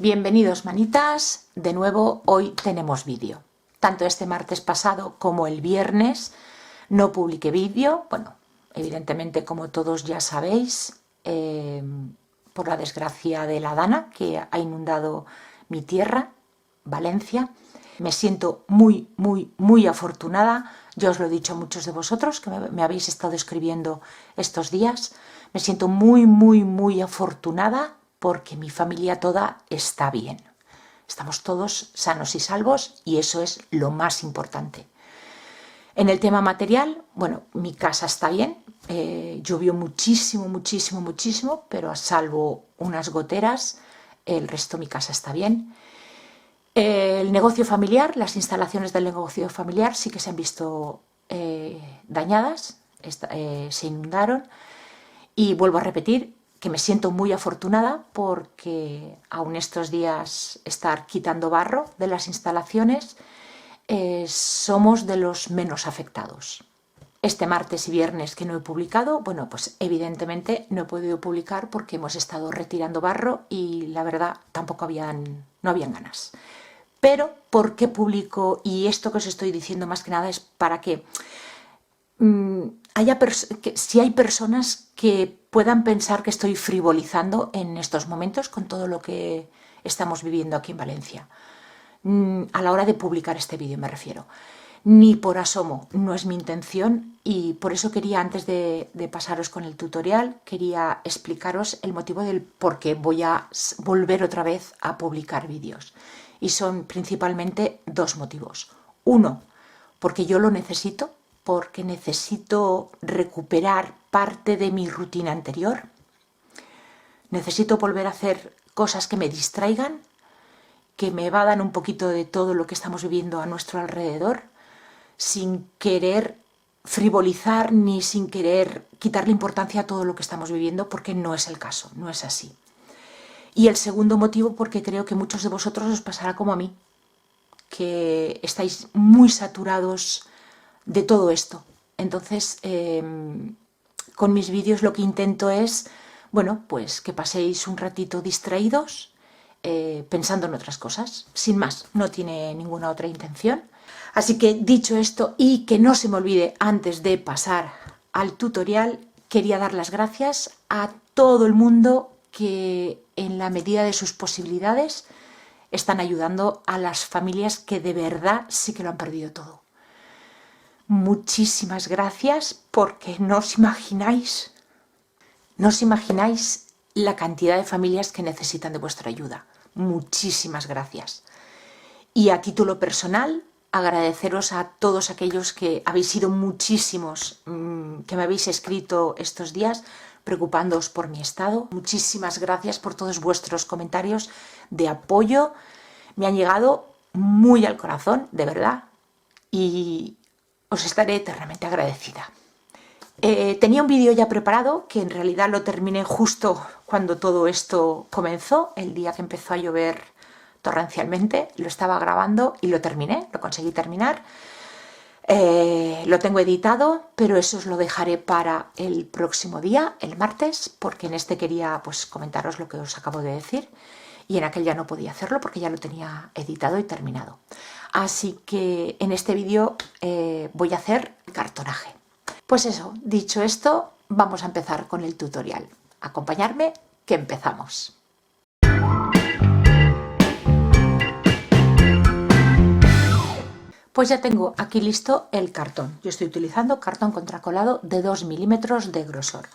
Bienvenidos manitas, de nuevo hoy tenemos vídeo. Tanto este martes pasado como el viernes no publiqué vídeo, bueno, evidentemente como todos ya sabéis, por la desgracia de la Dana que ha inundado mi tierra, Valencia. Me siento muy afortunada, ya os lo he dicho a muchos de vosotros que me habéis estado escribiendo estos días. Me siento muy afortunada porque mi familia toda está bien. Estamos todos sanos y salvos y eso es lo más importante. En el tema material, bueno, mi casa está bien, llovió muchísimo, pero a salvo unas goteras, el resto mi casa está bien. El negocio familiar, las instalaciones del negocio familiar sí que se han visto dañadas, se inundaron y vuelvo a repetir que me siento muy afortunada porque aún estos días estar quitando barro de las instalaciones somos de los menos afectados. Este martes y viernes que no he publicado, bueno, pues evidentemente no he podido publicar porque hemos estado retirando barro y la verdad tampoco no habían ganas. Pero, ¿por qué publico? Y esto que os estoy diciendo más que nada es para que si hay personas que puedan pensar que estoy frivolizando en estos momentos con todo lo que estamos viviendo aquí en Valencia. A la hora de publicar este vídeo me refiero. Ni por asomo, no es mi intención y por eso quería, antes de pasaros con el tutorial, quería explicaros el motivo del por qué voy a volver otra vez a publicar vídeos. Y son principalmente dos motivos. Uno, porque yo lo necesito, porque necesito recuperar parte de mi rutina anterior. Necesito volver a hacer cosas que me distraigan, que me evadan un poquito de todo lo que estamos viviendo a nuestro alrededor, sin querer frivolizar ni sin querer quitarle importancia a todo lo que estamos viviendo, porque no es el caso, no es así. Y el segundo motivo, porque creo que muchos de vosotros os pasará como a mí, que estáis muy saturados de todo esto. Entonces, con mis vídeos lo que intento es, bueno, pues que paséis un ratito distraídos, pensando en otras cosas, sin más, no tiene ninguna otra intención. Así que dicho esto, y que no se me olvide antes de pasar al tutorial, quería dar las gracias a todo el mundo que en la medida de sus posibilidades están ayudando a las familias que de verdad sí que lo han perdido todo. Muchísimas gracias, porque no os imagináis la cantidad de familias que necesitan de vuestra ayuda. Muchísimas gracias. Y a título personal, agradeceros a todos aquellos que habéis sido muchísimos, que me habéis escrito estos días, preocupándoos por mi estado. Muchísimas gracias por todos vuestros comentarios de apoyo. Me han llegado muy al corazón, de verdad, y os estaré eternamente agradecida. Tenía un vídeo ya preparado, que en realidad lo terminé justo cuando todo esto comenzó, el día que empezó a llover torrencialmente. Lo estaba grabando y lo terminé, lo conseguí terminar. Lo tengo editado, pero eso os lo dejaré para el próximo día, el martes, porque en este quería pues comentaros lo que os acabo de decir y en aquel ya no podía hacerlo porque ya lo tenía editado y terminado. Así que en este vídeo voy a hacer cartonaje. Pues eso, dicho esto, vamos a empezar con el tutorial. Acompañadme, que empezamos. Pues ya tengo aquí listo el cartón. Yo estoy utilizando cartón contracolado de 2 milímetros de grosor.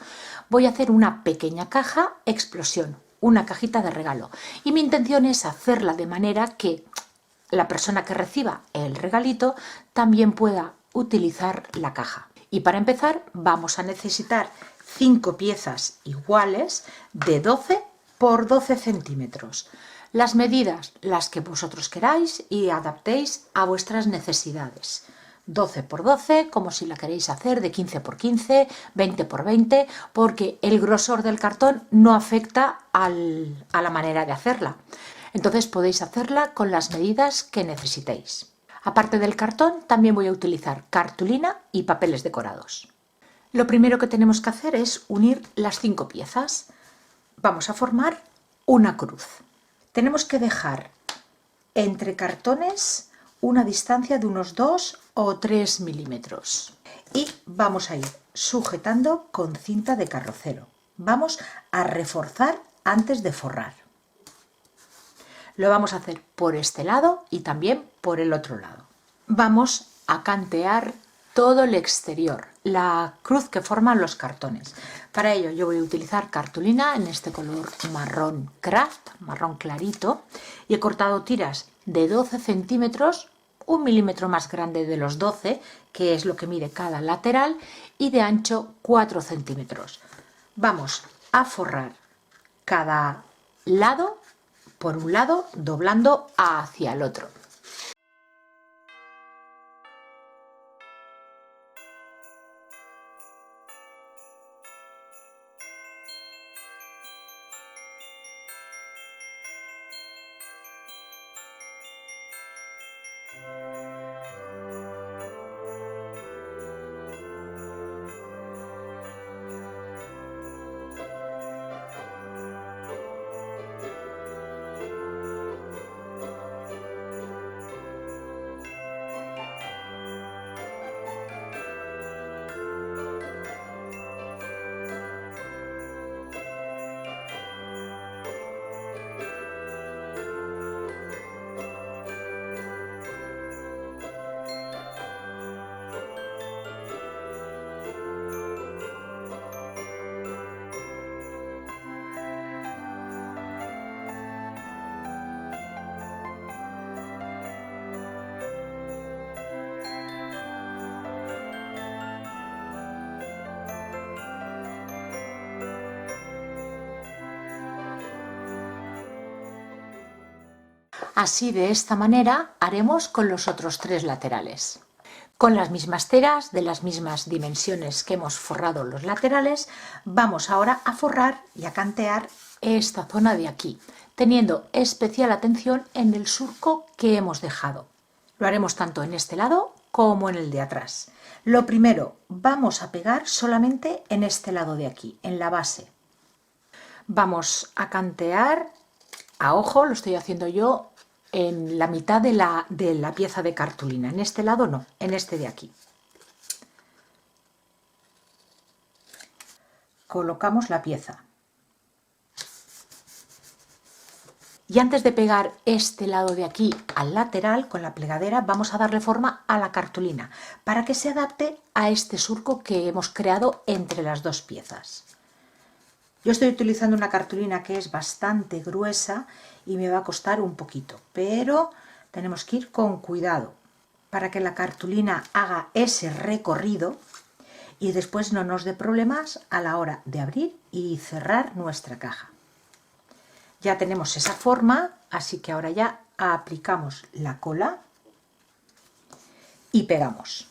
Voy a hacer una pequeña caja explosión, una cajita de regalo. Y mi intención es hacerla de manera que la persona que reciba el regalito también pueda utilizar la caja. Y para empezar vamos a necesitar 5 piezas iguales de 12 por 12 centímetros. Las medidas, las que vosotros queráis y adaptéis a vuestras necesidades. 12 por 12, como si la queréis hacer de 15 por 15, 20 por 20, porque el grosor del cartón no afecta a la manera de hacerla. Entonces podéis hacerla con las medidas que necesitéis. Aparte del cartón, también voy a utilizar cartulina y papeles decorados. Lo primero que tenemos que hacer es unir las 5 piezas. Vamos a formar una cruz. Tenemos que dejar entre cartones una distancia de unos 2 o 3 milímetros y vamos a ir sujetando con cinta de carrocero. Vamos a reforzar antes de forrar. Lo vamos a hacer por este lado y también por el otro lado. Vamos a cantear todo el exterior, la cruz que forman los cartones. Para ello yo voy a utilizar cartulina en este color marrón craft, marrón clarito, y he cortado tiras de 12 centímetros, 1 milímetro más grande de los 12, que es lo que mide cada lateral, y de ancho 4 centímetros. Vamos a forrar cada lado por un lado, doblando hacia el otro. Así, de esta manera, haremos con los otros 3 laterales. Con las mismas telas, de las mismas dimensiones que hemos forrado los laterales, vamos ahora a forrar y a cantear esta zona de aquí, teniendo especial atención en el surco que hemos dejado. Lo haremos tanto en este lado como en el de atrás. Lo primero, vamos a pegar solamente en este lado de aquí, en la base. Vamos a cantear a ojo, lo estoy haciendo yo, en la mitad de la pieza de cartulina. En este lado no, en este de aquí. Colocamos la pieza. Y antes de pegar este lado de aquí al lateral con la plegadera, vamos a darle forma a la cartulina para que se adapte a este surco que hemos creado entre las dos piezas. Yo estoy utilizando una cartulina que es bastante gruesa y me va a costar un poquito, pero tenemos que ir con cuidado para que la cartulina haga ese recorrido y después no nos dé problemas a la hora de abrir y cerrar nuestra caja. Ya tenemos esa forma, así que ahora ya aplicamos la cola y pegamos.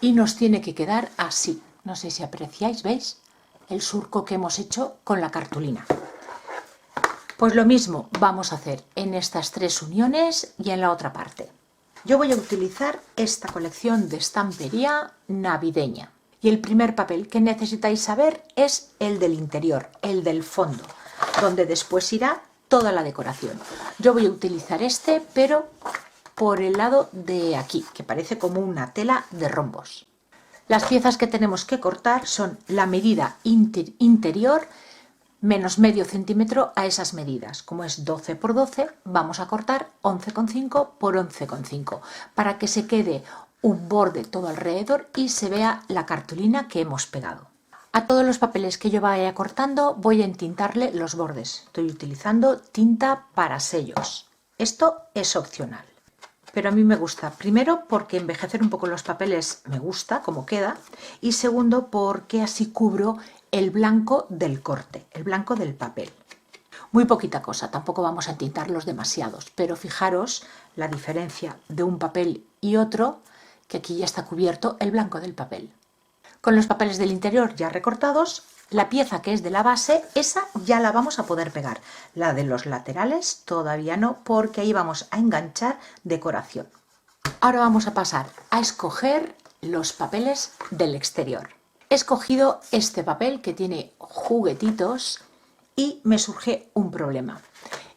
Y nos tiene que quedar así. No sé si apreciáis, ¿veis? El surco que hemos hecho con la cartulina. Pues lo mismo vamos a hacer en estas 3 uniones y en la otra parte. Yo voy a utilizar esta colección de estampería navideña. Y el primer papel que necesitáis saber es el del interior, el del fondo, donde después irá toda la decoración. Yo voy a utilizar este, pero por el lado de aquí, que parece como una tela de rombos. Las piezas que tenemos que cortar son la medida interior menos medio centímetro a esas medidas. Como es 12 por 12, vamos a cortar 11,5 por 11,5 para que se quede un borde todo alrededor y se vea la cartulina que hemos pegado. A todos los papeles que yo vaya cortando voy a entintarle los bordes. Estoy utilizando tinta para sellos. Esto es opcional, pero a mí me gusta, primero porque envejecer un poco los papeles me gusta como queda, y segundo porque así cubro el blanco del corte, el blanco del papel. Muy poquita cosa, tampoco vamos a entintarlos demasiados, pero fijaros la diferencia de un papel y otro, que aquí ya está cubierto el blanco del papel. Con los papeles del interior ya recortados, la pieza que es de la base, esa ya la vamos a poder pegar. La de los laterales todavía no, porque ahí vamos a enganchar decoración. Ahora vamos a pasar a escoger los papeles del exterior. He escogido este papel que tiene juguetitos y me surge un problema.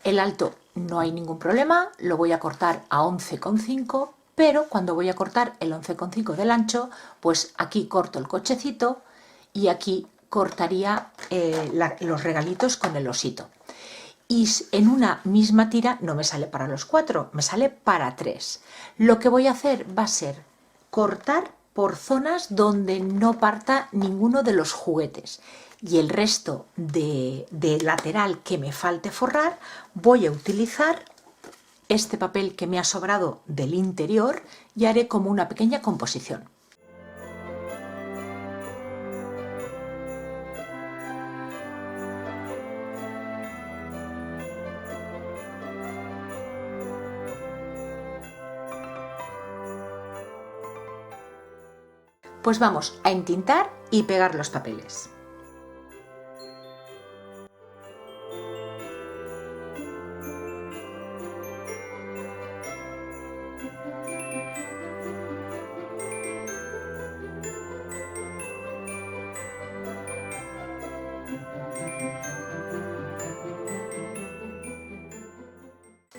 El alto no hay ningún problema, lo voy a cortar a 11,5, pero cuando voy a cortar el 11,5 del ancho, pues aquí corto el cochecito y aquí cortaría los regalitos con el osito. Y en una misma tira no me sale para los 4, me sale para 3. Lo que voy a hacer va a ser cortar por zonas donde no parta ninguno de los juguetes. Y el resto de lateral que me falte forrar, voy a utilizar este papel que me ha sobrado del interior y haré como una pequeña composición. Pues vamos a entintar y pegar los papeles.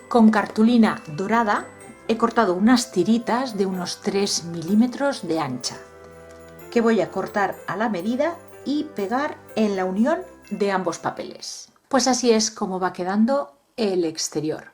Con cartulina dorada he cortado unas tiritas de unos 3 milímetros de ancha, que voy a cortar a la medida y pegar en la unión de ambos papeles. Pues así es como va quedando el exterior.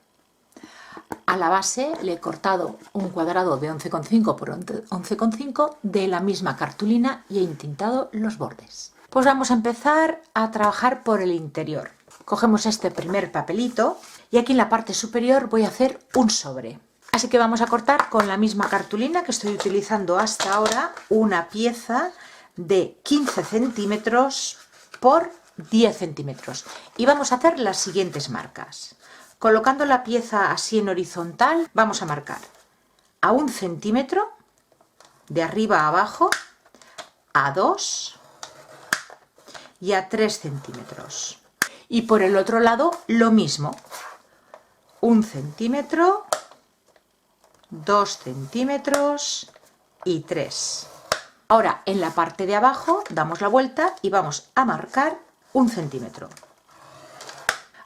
A la base le he cortado un cuadrado de 11,5 por 11,5 de la misma cartulina y he entintado los bordes. Pues vamos a empezar a trabajar por el interior. Cogemos este primer papelito y aquí en la parte superior voy a hacer un sobre. Así que vamos a cortar con la misma cartulina que estoy utilizando hasta ahora una pieza de 15 centímetros por 10 centímetros. Y vamos a hacer las siguientes marcas. Colocando la pieza así en horizontal, vamos a marcar a 1 centímetro, de arriba a abajo, a 2 y a 3 centímetros. Y por el otro lado lo mismo, 1 centímetro, 2 centímetros y 3. Ahora en la parte de abajo damos la vuelta y vamos a marcar 1 centímetro.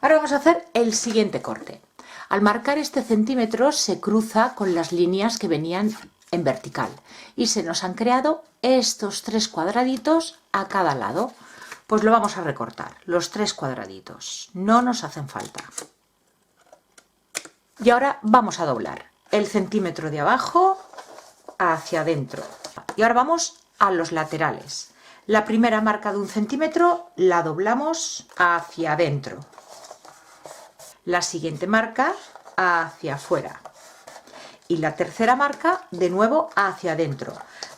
Ahora vamos a hacer el siguiente corte. Al marcar este centímetro se cruza con las líneas que venían en vertical y se nos han creado estos 3 cuadraditos a cada lado. Pues lo vamos a recortar, los 3 cuadraditos, no nos hacen falta. Y ahora vamos a doblar el centímetro de abajo hacia adentro. Y ahora vamos a los laterales. La primera marca de 1 centímetro la doblamos hacia adentro. La siguiente marca hacia afuera. Y la tercera marca de nuevo hacia adentro.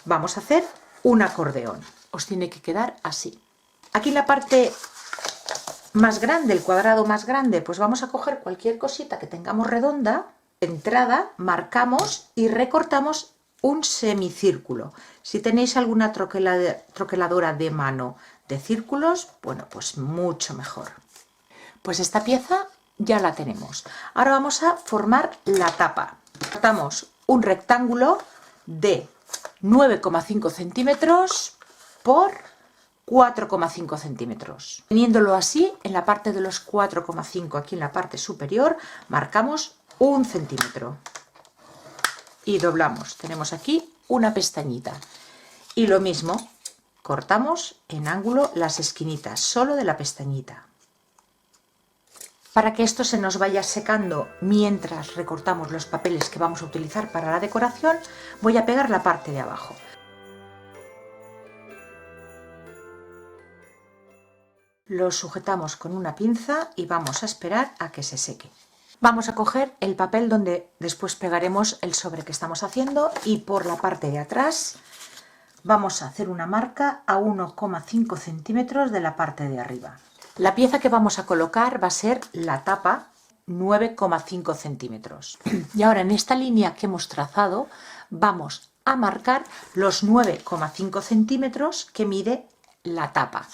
Vamos a hacer un acordeón. Os tiene que quedar así. Aquí en la parte más grande, el cuadrado más grande, pues vamos a coger cualquier cosita que tengamos redonda. De entrada marcamos y recortamos un semicírculo. Si tenéis alguna troqueladora de mano de círculos, bueno, pues mucho mejor. Pues esta pieza ya la tenemos. Ahora vamos a formar la tapa. Cortamos un rectángulo de 9,5 centímetros por 4,5 centímetros. Teniéndolo así, en la parte de los 4,5, aquí en la parte superior, marcamos 1 centímetro. Y doblamos. Tenemos aquí una pestañita. Y lo mismo, cortamos en ángulo las esquinitas, solo de la pestañita. Para que esto se nos vaya secando mientras recortamos los papeles que vamos a utilizar para la decoración, voy a pegar la parte de abajo. Lo sujetamos con una pinza y vamos a esperar a que se seque. Vamos a coger el papel donde después pegaremos el sobre que estamos haciendo y por la parte de atrás vamos a hacer una marca a 1,5 centímetros de la parte de arriba. La pieza que vamos a colocar va a ser la tapa, 9,5 centímetros. Y ahora en esta línea que hemos trazado vamos a marcar los 9,5 centímetros que mide la tapa.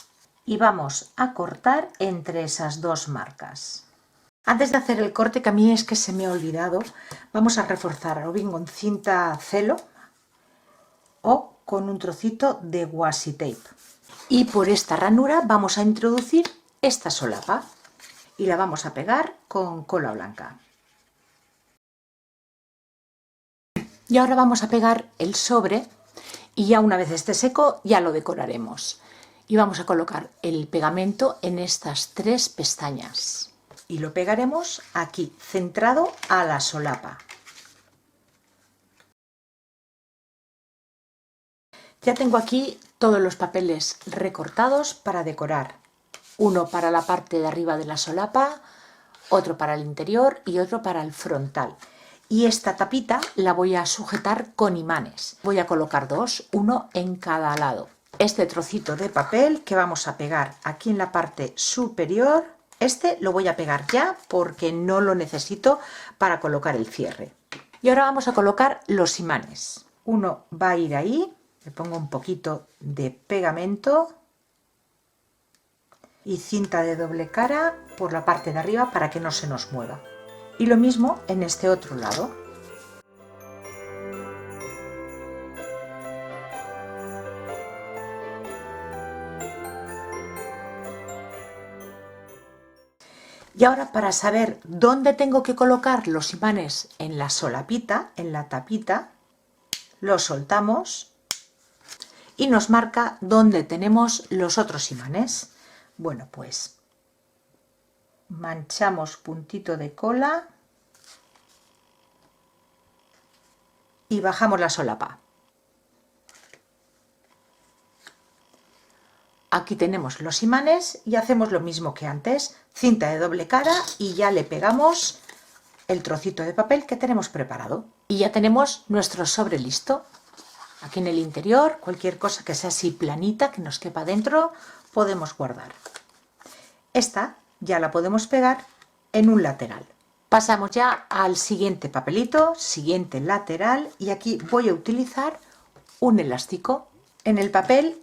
Y vamos a cortar entre esas dos marcas. Antes de hacer el corte, que a mí es que se me ha olvidado, vamos a reforzar o bien con cinta celo o con un trocito de washi tape. Y por esta ranura vamos a introducir esta solapa y la vamos a pegar con cola blanca. Y ahora vamos a pegar el sobre y ya una vez esté seco ya lo decoraremos. Y vamos a colocar el pegamento en estas 3 pestañas. Y lo pegaremos aquí, centrado a la solapa. Ya tengo aquí todos los papeles recortados para decorar. Uno para la parte de arriba de la solapa, otro para el interior y otro para el frontal. Y esta tapita la voy a sujetar con imanes. Voy a colocar 2, uno en cada lado. Este trocito de papel que vamos a pegar aquí en la parte superior, este lo voy a pegar ya porque no lo necesito para colocar el cierre. Y ahora vamos a colocar los imanes. Uno va a ir ahí, le pongo un poquito de pegamento y cinta de doble cara por la parte de arriba para que no se nos mueva. Y lo mismo en este otro lado. Y ahora, para saber dónde tengo que colocar los imanes en la solapita, en la tapita, lo soltamos y nos marca dónde tenemos los otros imanes. Bueno, pues manchamos puntito de cola y bajamos la solapa. Aquí tenemos los imanes y hacemos lo mismo que antes, cinta de doble cara y ya le pegamos el trocito de papel que tenemos preparado. Y ya tenemos nuestro sobre listo. Aquí en el interior, cualquier cosa que sea así planita, que nos quepa dentro, podemos guardar. Esta ya la podemos pegar en un lateral. Pasamos ya al siguiente papelito, siguiente lateral, y aquí voy a utilizar un elástico. En el papel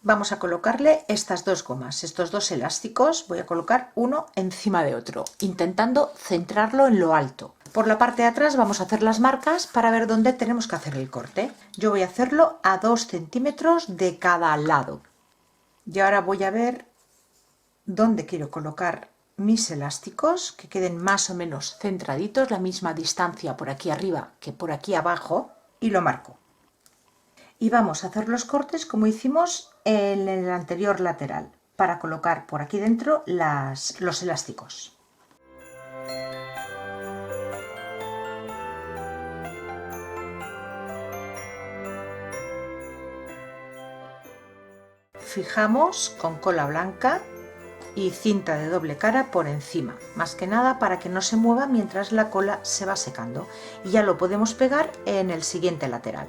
vamos a colocarle estas 2 gomas, estos 2 elásticos, voy a colocar uno encima de otro, intentando centrarlo en lo alto. Por la parte de atrás vamos a hacer las marcas para ver dónde tenemos que hacer el corte. Yo voy a hacerlo a 2 centímetros de cada lado. Y ahora voy a ver dónde quiero colocar mis elásticos, que queden más o menos centraditos, la misma distancia por aquí arriba que por aquí abajo, y lo marco. Y vamos a hacer los cortes como hicimos en el anterior lateral, para colocar por aquí dentro los elásticos. Fijamos con cola blanca y cinta de doble cara por encima, más que nada para que no se mueva mientras la cola se va secando, y ya lo podemos pegar en el siguiente lateral.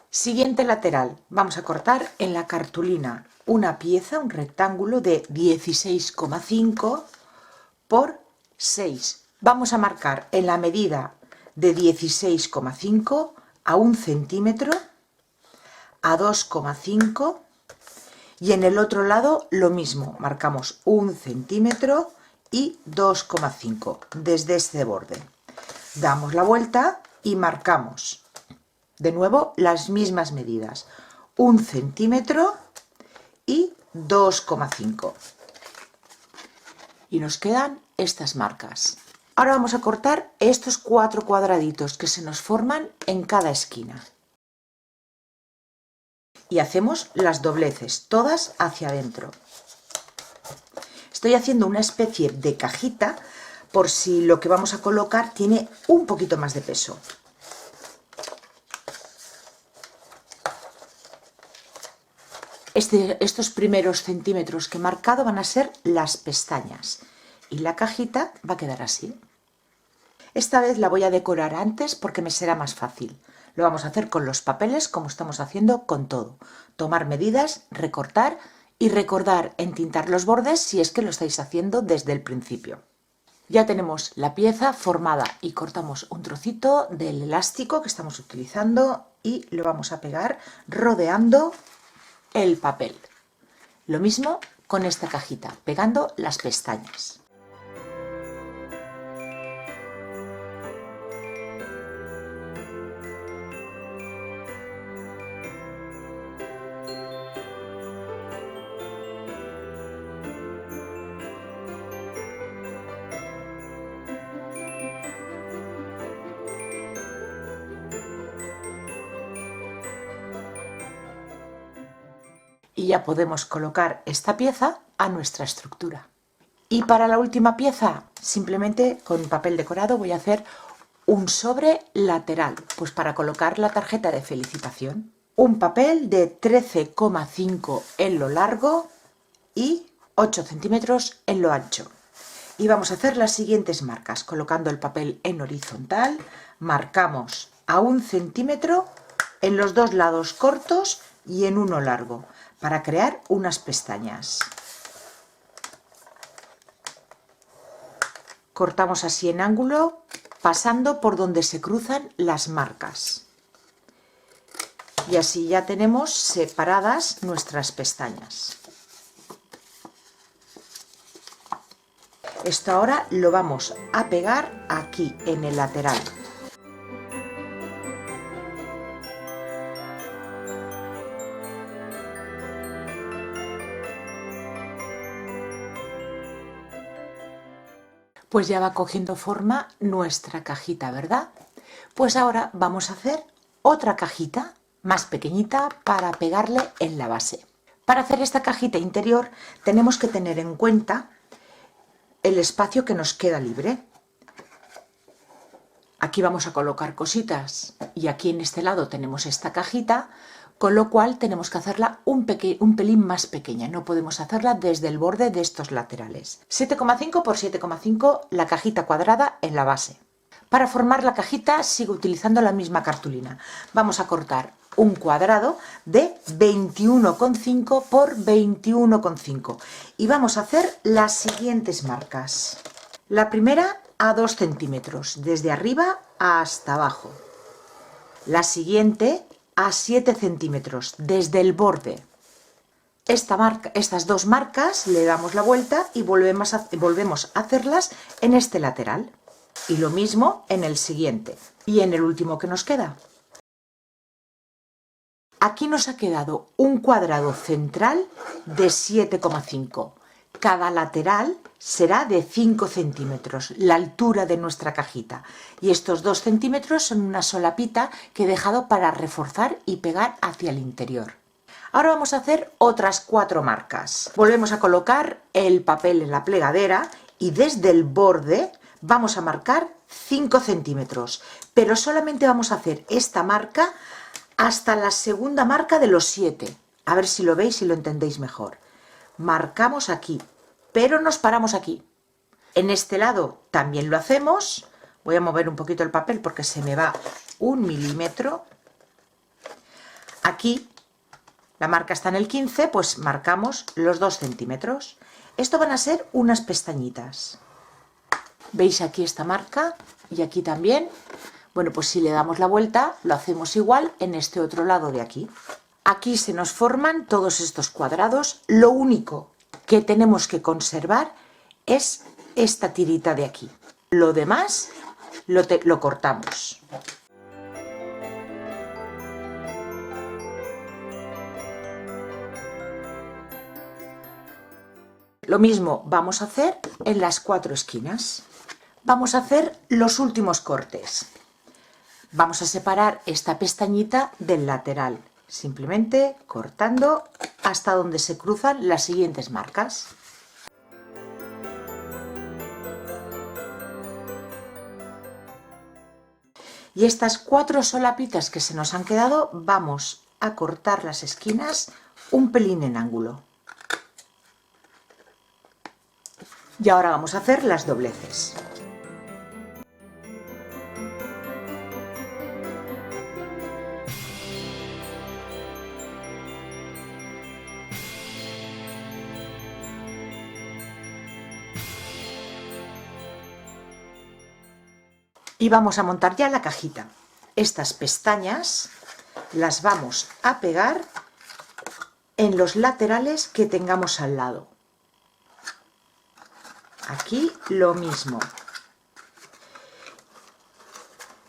Siguiente lateral, vamos a cortar en la cartulina una pieza, un rectángulo de 16,5 por 6. Vamos a marcar en la medida de 16,5 a 1 centímetro, a 2,5, y en el otro lado lo mismo, marcamos 1 centímetro y 2,5 desde este borde. Damos la vuelta y marcamos de nuevo las mismas medidas, 1 centímetro y 2,5. Y nos quedan estas marcas. Ahora vamos a cortar estos 4 cuadraditos que se nos forman en cada esquina. Y hacemos las dobleces, todas hacia adentro. Estoy haciendo una especie de cajita por si lo que vamos a colocar tiene un poquito más de peso. Estos primeros centímetros que he marcado van a ser las pestañas y la cajita va a quedar así. Esta vez la voy a decorar antes porque me será más fácil. Lo vamos a hacer con los papeles como estamos haciendo con todo. Tomar medidas, recortar y recordar entintar los bordes si es que lo estáis haciendo desde el principio. Ya tenemos la pieza formada y cortamos un trocito del elástico que estamos utilizando y lo vamos a pegar rodeando el papel. Lo mismo con esta cajita, pegando las pestañas. y ya podemos colocar esta pieza a nuestra estructura. Y para la última pieza, simplemente con papel decorado voy a hacer un sobre lateral, pues para colocar la tarjeta de felicitación. Un papel de 13,5 en lo largo y 8 centímetros en lo ancho. Y vamos a hacer las siguientes marcas, colocando el papel en horizontal, marcamos a 1 centímetro en los dos lados cortos y en uno largo, para crear unas pestañas. Cortamos así en ángulo, pasando por donde se cruzan las marcas. Y así ya tenemos separadas nuestras pestañas. Esto ahora lo vamos a pegar aquí en el lateral. Pues ya va cogiendo forma nuestra cajita, ¿verdad? Pues ahora vamos a hacer otra cajita más pequeñita para pegarle en la base. Para hacer esta cajita interior tenemos que tener en cuenta el espacio que nos queda libre. Aquí vamos a colocar cositas y aquí en este lado tenemos esta cajita, con lo cual tenemos que hacerla un pelín más pequeña, no podemos hacerla desde el borde de estos laterales. 7,5 por 7,5 la cajita cuadrada en la base. Para formar la cajita sigo utilizando la misma cartulina. Vamos a cortar un cuadrado de 21,5 por 21,5 y vamos a hacer las siguientes marcas. La primera a 2 centímetros, desde arriba hasta abajo. La siguiente a 7 centímetros, desde el borde. Estas dos marcas le damos la vuelta y volvemos a hacerlas en este lateral. Y lo mismo en el siguiente. Y en el último que nos queda. Aquí nos ha quedado un cuadrado central de 7,5. Cada lateral será de 5 centímetros, la altura de nuestra cajita. Y estos 2 centímetros son una solapita que he dejado para reforzar y pegar hacia el interior. Ahora vamos a hacer otras 4 marcas. Volvemos a colocar el papel en la plegadera y desde el borde vamos a marcar 5 centímetros. Pero solamente vamos a hacer esta marca hasta la segunda marca de los 7. A ver si lo veis y lo entendéis mejor. Marcamos aquí, pero nos paramos aquí. En este lado también lo hacemos. Voy a mover un poquito el papel porque se me va 1 milímetro. Aquí la marca está en el 15, pues marcamos los 2 centímetros. Esto van a ser unas pestañitas. ¿Veis aquí esta marca? Y aquí también. Bueno, pues si le damos la vuelta, lo hacemos igual en este otro lado de aquí. Aquí se nos forman todos estos cuadrados. Lo único que tenemos que conservar es esta tirita de aquí. Lo demás lo cortamos. Lo mismo vamos a hacer en las 4 esquinas. Vamos a hacer los últimos cortes. Vamos a separar esta pestañita del lateral, simplemente cortando hasta donde se cruzan las siguientes marcas. Y estas 4 solapitas que se nos han quedado, vamos a cortar las esquinas un pelín en ángulo. Y ahora vamos a hacer las dobleces. Y vamos a montar ya la cajita. Estas pestañas las vamos a pegar en los laterales que tengamos al lado. Aquí lo mismo.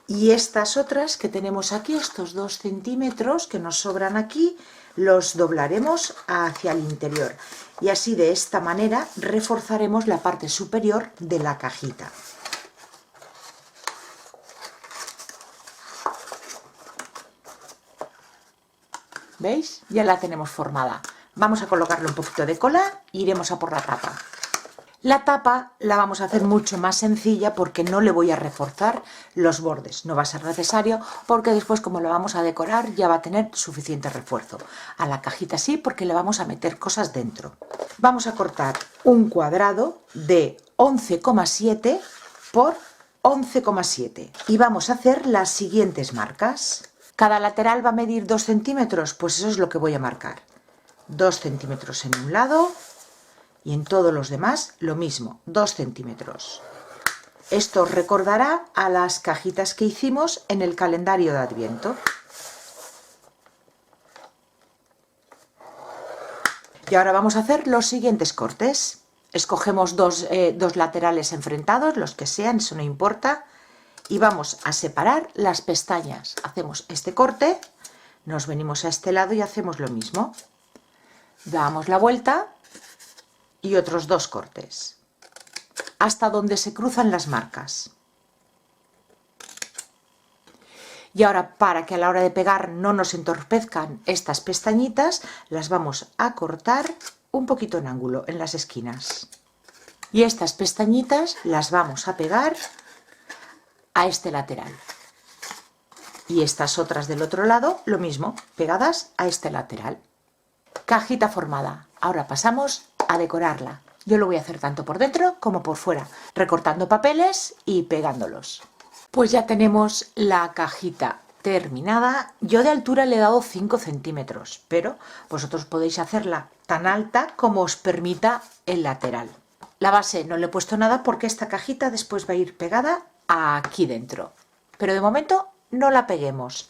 Y estas otras que tenemos aquí, estos 2 centímetros que nos sobran aquí, los doblaremos hacia el interior. Y así de esta manera reforzaremos la parte superior de la cajita. ¿Veis? Ya la tenemos formada. Vamos a colocarle un poquito de cola e iremos a por la tapa. La tapa la vamos a hacer mucho más sencilla porque no le voy a reforzar los bordes. No va a ser necesario porque después, como lo vamos a decorar, ya va a tener suficiente refuerzo. A la cajita sí, porque le vamos a meter cosas dentro. Vamos a cortar un cuadrado de 11,7 por 11,7 y vamos a hacer las siguientes marcas. Cada lateral va a medir 2 centímetros, pues eso es lo que voy a marcar. 2 centímetros en un lado y en todos los demás lo mismo, 2 centímetros. Esto os recordará a las cajitas que hicimos en el calendario de Adviento. Y ahora vamos a hacer los siguientes cortes. Escogemos dos laterales enfrentados, los que sean, eso no importa. Y vamos a separar las pestañas. Hacemos este corte, nos venimos a este lado y hacemos lo mismo. Damos la vuelta y otros 2 cortes. Hasta donde se cruzan las marcas. Y ahora, para que a la hora de pegar no nos entorpezcan estas pestañitas, las vamos a cortar un poquito en ángulo, en las esquinas. Y estas pestañitas las vamos a pegar a este lateral. Y estas otras del otro lado, lo mismo, pegadas a este lateral. Cajita formada. Ahora pasamos a decorarla. Yo lo voy a hacer tanto por dentro como por fuera, recortando papeles y pegándolos. Pues ya tenemos la cajita terminada. Yo de altura le he dado 5 centímetros, pero vosotros podéis hacerla tan alta como os permita el lateral. La base no le he puesto nada porque esta cajita después va a ir pegada aquí dentro. Pero de momento no la peguemos.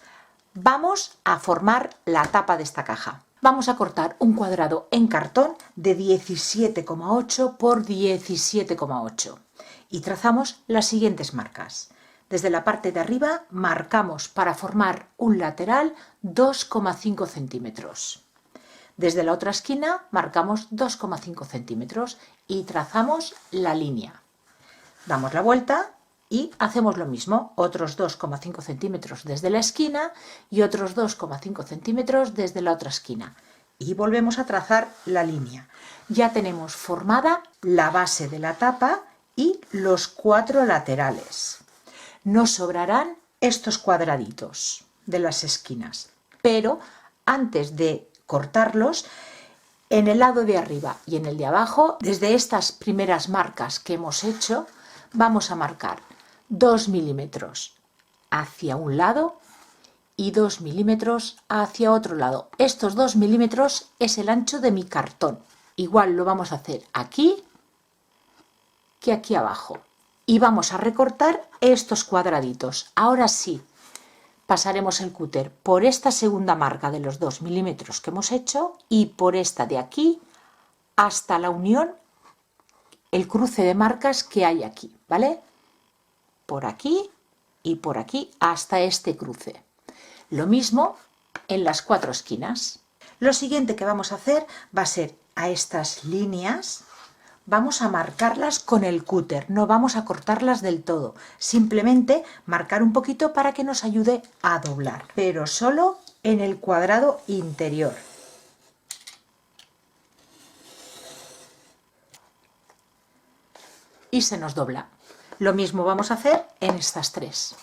Vamos a formar la tapa de esta caja. Vamos a cortar un cuadrado en cartón de 17,8 por 17,8 y trazamos las siguientes marcas. Desde la parte de arriba marcamos para formar un lateral 2,5 centímetros. Desde la otra esquina marcamos 2,5 centímetros y trazamos la línea. Damos la vuelta y hacemos lo mismo, otros 2,5 centímetros desde la esquina y otros 2,5 centímetros desde la otra esquina. Y volvemos a trazar la línea. Ya tenemos formada la base de la tapa y los 4 laterales. Nos sobrarán estos cuadraditos de las esquinas, pero antes de cortarlos, en el lado de arriba y en el de abajo, desde estas primeras marcas que hemos hecho, vamos a marcar 2 milímetros hacia un lado y 2 milímetros hacia otro lado. Estos 2 milímetros es el ancho de mi cartón. Igual lo vamos a hacer aquí que aquí abajo. Y vamos a recortar estos cuadraditos. Ahora sí, pasaremos el cúter por esta segunda marca de los 2 milímetros que hemos hecho y por esta de aquí hasta la unión, el cruce de marcas que hay aquí, ¿vale? Por aquí y por aquí hasta este cruce. Lo mismo en las 4 esquinas. Lo siguiente que vamos a hacer va a ser a estas líneas, vamos a marcarlas con el cúter, no vamos a cortarlas del todo, simplemente marcar un poquito para que nos ayude a doblar, pero solo en el cuadrado interior. Y se nos dobla. Lo mismo vamos a hacer en estas 3.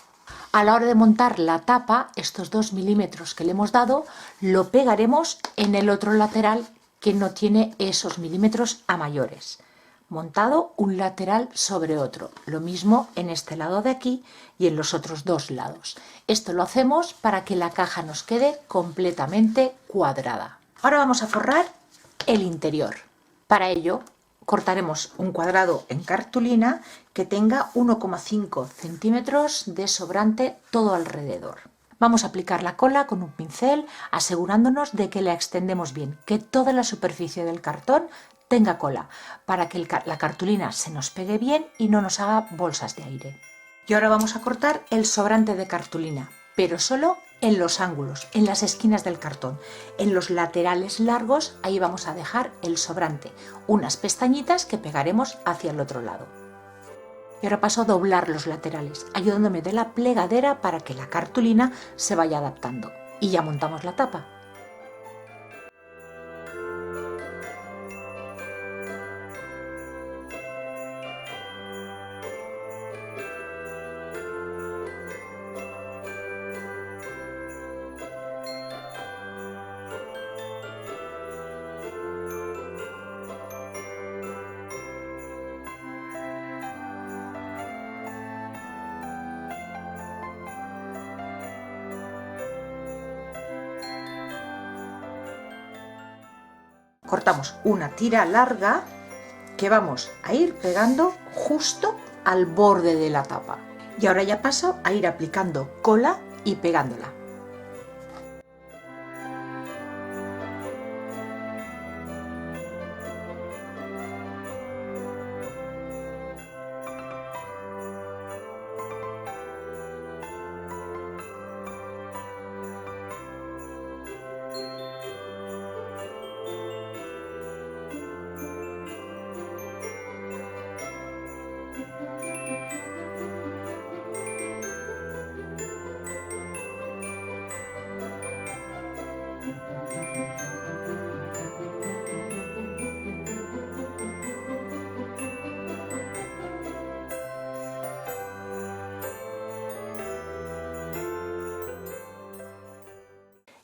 A la hora de montar la tapa, estos 2 milímetros que le hemos dado, lo pegaremos en el otro lateral que no tiene esos milímetros a mayores. Montado un lateral sobre otro. Lo mismo en este lado de aquí y en los otros 2 lados. Esto lo hacemos para que la caja nos quede completamente cuadrada. Ahora vamos a forrar el interior. Para ello, cortaremos un cuadrado en cartulina que tenga 1,5 centímetros de sobrante todo alrededor. Vamos a aplicar la cola con un pincel asegurándonos de que la extendemos bien, que toda la superficie del cartón tenga cola, para que la cartulina se nos pegue bien y no nos haga bolsas de aire. Y ahora vamos a cortar el sobrante de cartulina, pero solo en los ángulos, en las esquinas del cartón. En los laterales largos, ahí vamos a dejar el sobrante, unas pestañitas que pegaremos hacia el otro lado. Y ahora paso a doblar los laterales, ayudándome de la plegadera para que la cartulina se vaya adaptando. Y ya montamos la tapa. cortamos una tira larga que vamos a ir pegando justo al borde de la tapa. Y ahora ya paso a ir aplicando cola y pegándola.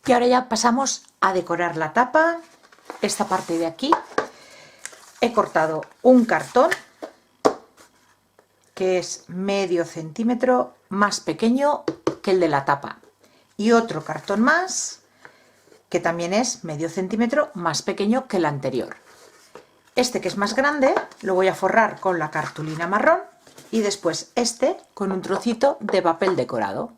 Y ahora ya pasamos a decorar la tapa. Esta parte de aquí he cortado un cartón que es medio centímetro más pequeño que el de la tapa, y otro cartón más que también es medio centímetro más pequeño que el anterior. Este, que es más grande, lo voy a forrar con la cartulina marrón y después este con un trocito de papel decorado.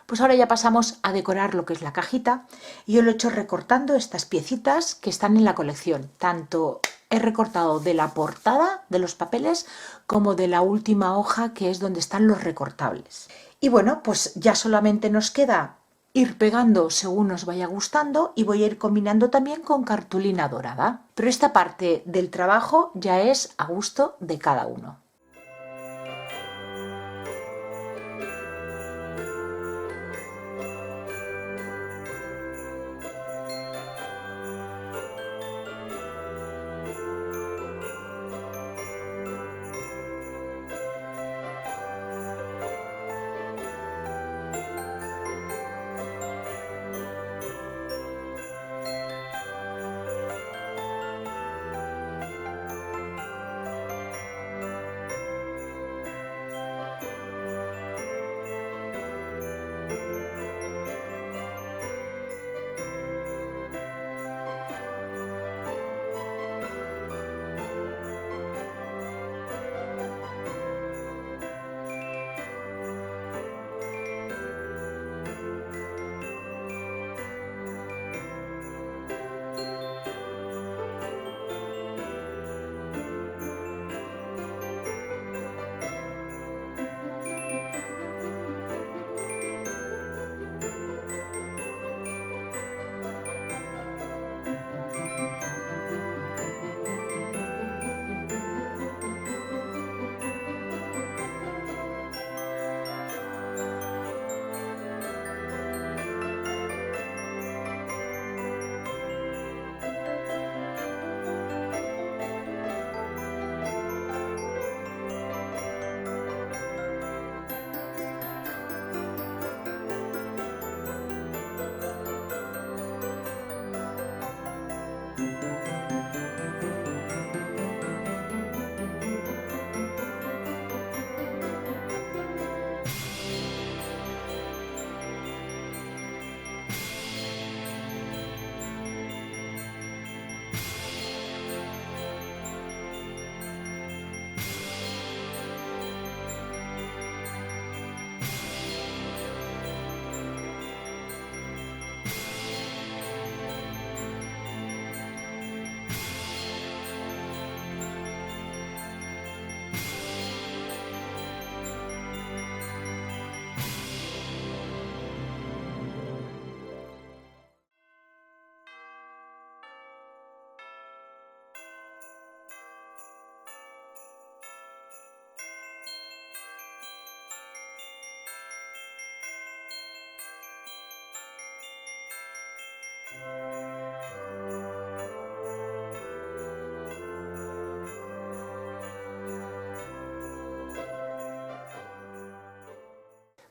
Pues ahora ya pasamos a decorar lo que es la cajita, y yo lo he hecho recortando estas piecitas que están en la colección. Tanto he recortado de la portada de los papeles como de la última hoja, que es donde están los recortables. Y bueno, pues ya solamente nos queda ir pegando según nos vaya gustando, y voy a ir combinando también con cartulina dorada. Pero esta parte del trabajo ya es a gusto de cada uno.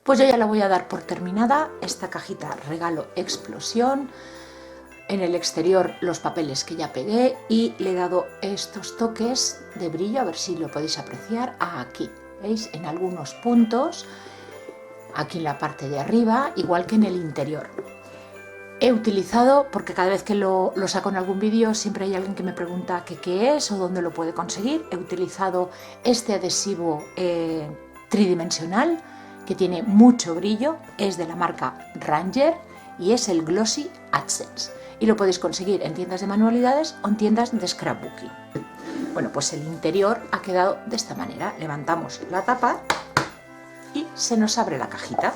Pues yo ya la voy a dar por terminada, esta cajita regalo explosión. En el exterior los papeles que ya pegué, y le he dado estos toques de brillo, a ver si lo podéis apreciar, aquí. ¿veis? En algunos puntos, aquí en la parte de arriba, igual que en el interior. He utilizado, porque cada vez que lo saco en algún vídeo siempre hay alguien que me pregunta qué es o dónde lo puede conseguir. He utilizado este adhesivo tridimensional que tiene mucho brillo, es de la marca Ranger y es el Glossy Accents. Y lo podéis conseguir en tiendas de manualidades o en tiendas de scrapbooking. Bueno, pues el interior ha quedado de esta manera. Levantamos la tapa y se nos abre la cajita.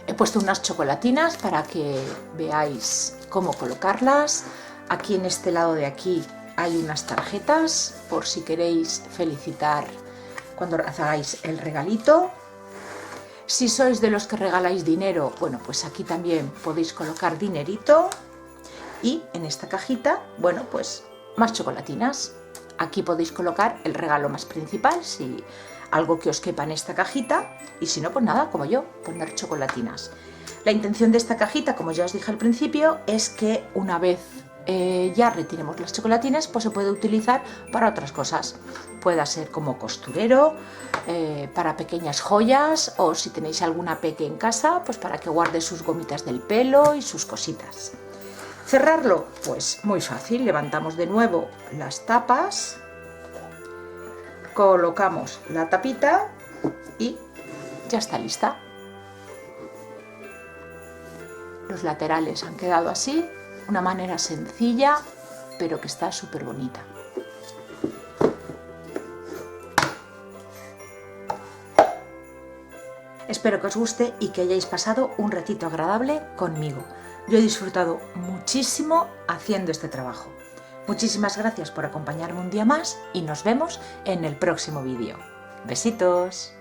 He puesto unas chocolatinas para que veáis cómo colocarlas. Aquí en este lado de aquí hay unas tarjetas por si queréis felicitar cuando hagáis el regalito. Si sois de los que regaláis dinero, bueno, pues aquí también podéis colocar dinerito. Y en esta cajita, bueno, pues más chocolatinas. Aquí podéis colocar el regalo más principal, si algo que os quepa en esta cajita, y si no, pues nada, como yo, poner chocolatinas. La intención de esta cajita, como ya os dije al principio, es que una vez ya retiremos las chocolatinas, pues se puede utilizar para otras cosas. Puede ser como costurero, para pequeñas joyas, o si tenéis alguna peque en casa, pues para que guarde sus gomitas del pelo y sus cositas. ¿Cerrarlo? Pues muy fácil, levantamos de nuevo las tapas, colocamos la tapita y ya está lista. Los laterales han quedado así, una manera sencilla, pero que está súper bonita. Espero que os guste y que hayáis pasado un ratito agradable conmigo. Yo he disfrutado muchísimo haciendo este trabajo. Muchísimas gracias por acompañarme un día más y nos vemos en el próximo vídeo. Besitos.